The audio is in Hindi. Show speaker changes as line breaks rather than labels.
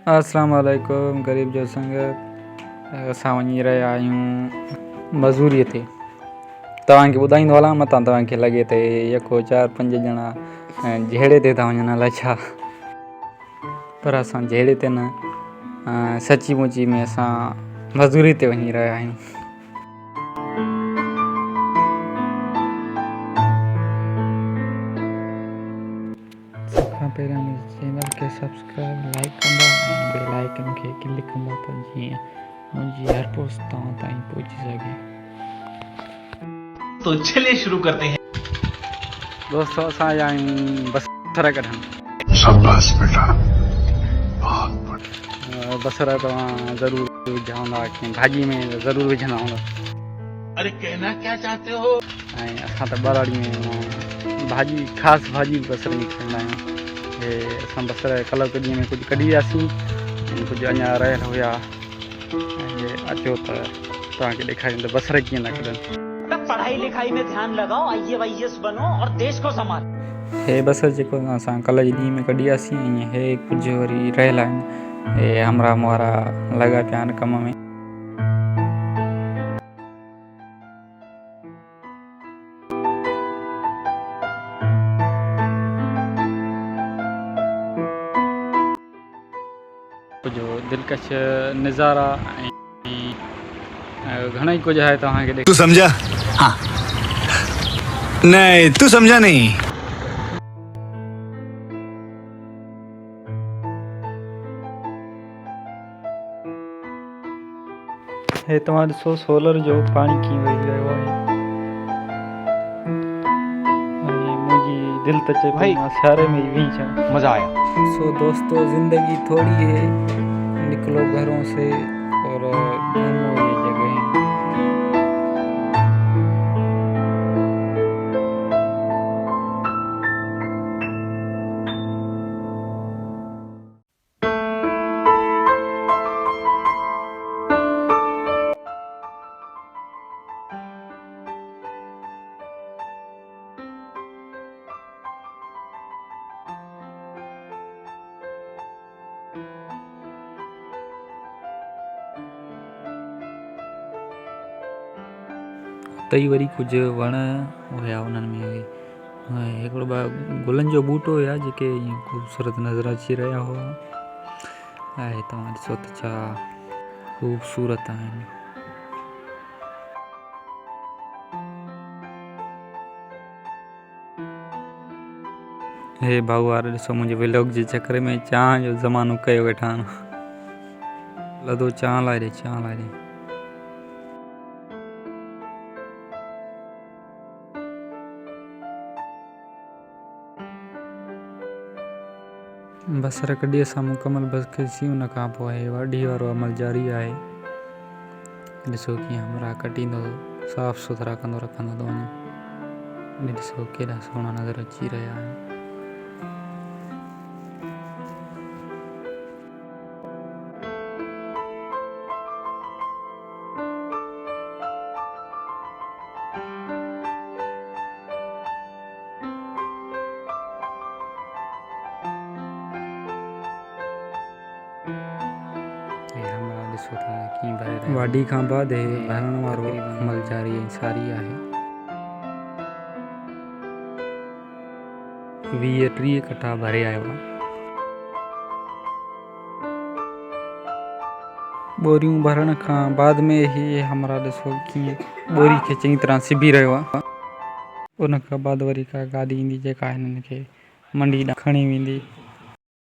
अस्सलाम वालेकुम गरीब जो संगत असां वञी रहिया आहियूं मज़ूरीअ ते। तव्हांखे ॿुधाईंदो हलां मतां तव्हांखे लॻे त यको 4-5 ॼणा जहिड़े ते था वञनि अलाए छा, पर असां जहिड़े ते न सची मुची में असां मज़ूरी ते वञी रहिया आहियूं। पहिरियों मुंहिंजे चैनल खे सब्सक्राइब लाइक कंदा ऐं बेल आइकन खे क्लिक कंदा त जीअं मुंहिंजी हर पोस्ट तव्हां ताईं पहुची सघे।
तो चलिए शुरू करते हैं।
दोस्तों असां आया आहियूं बसर कढण।
शाबाश बेटा, बहुत बढ़िया।
बसर तव्हां ज़रूरु विझा हूंदा, भाॼी में ज़रूरु विझंदा हूंदा।
अरे कहना क्या चाहते हो?
ऐं असां त ॿराड़ी में भाॼी ख़ासि भाॼी बसर जी खाईंदा आहियूं। असां बसर कल्ह ॾींहं में कुझु कढी वियासीं ऐं कुझु अञा रहियल हुया। अचो त तव्हांखे ॾेखारींदो बसर कीअं न कढनि।
पढ़ाई लिखाई में ध्यान लगाओ, IAS बनो और देश को संभालो।
हे बसर जेको असां कल्ह जे ॾींहं में कढी वियासीं, ऐं हे कुझु वरी रहियल आहिनि। हे हमराम वारा लॻा पिया आहिनि कम में। जो दिलकश नज़ारा ऐं घणो ई कुझु आहे तव्हांखे
तू समझा? हाँ नहीं तू समझा नहीं।
हे तव्हां ॾिसो सोलर जो पाणी कीअं वही रहियो आहे। मुंहिंजी दिलि त चए पई मां सियारे में ई वेही अचां।
मजा आया।
सो दोस्तों ज़िंदगी थोड़ी है, निकलो घरों से और घूमो ये जगह। तई वरी कुझु वण हुया, उन्हनि में हिकिड़ो गुलनि जो बूटो हुया जेके ईअं ख़ूबसूरत नज़र अची रहिया हुआ। ऐं तव्हां ॾिसो त छा ख़ूबसूरत आहिनि। हे भाऊ वारा ॾिसो मुंहिंजे व्लॉग जे चकर में चांहि जो ज़मानो कयो वेठा आहिनि। लधो चांहि लाइ ॾे, चांहि लाइ ॾे। बसर कढी असां मुकमल बसि उन खां पोइ वाढी वारो अमल जारी आहे। ॾिसो कीअं हमरा कटींदो, साफ़ु सुथरा कंदो रखंदो थो वञे। ॾिसो केॾा सुहिणा नज़र अची रहिया आहिनि। वाढी खां बाद भरण वारो अमल जारी ऐं सारी आहे। 20-30 कट्ठा भरे आयो आहे। बोरियूं भरण खां बाद में ही हमरा ॾिसो कीअं बोरी खे चङी तरह सिबी रहियो आहे। उन खां बाद वरी का गाॾी ईंदी जेका हिननि खे मंडी ॾांहुं खणी वेंदी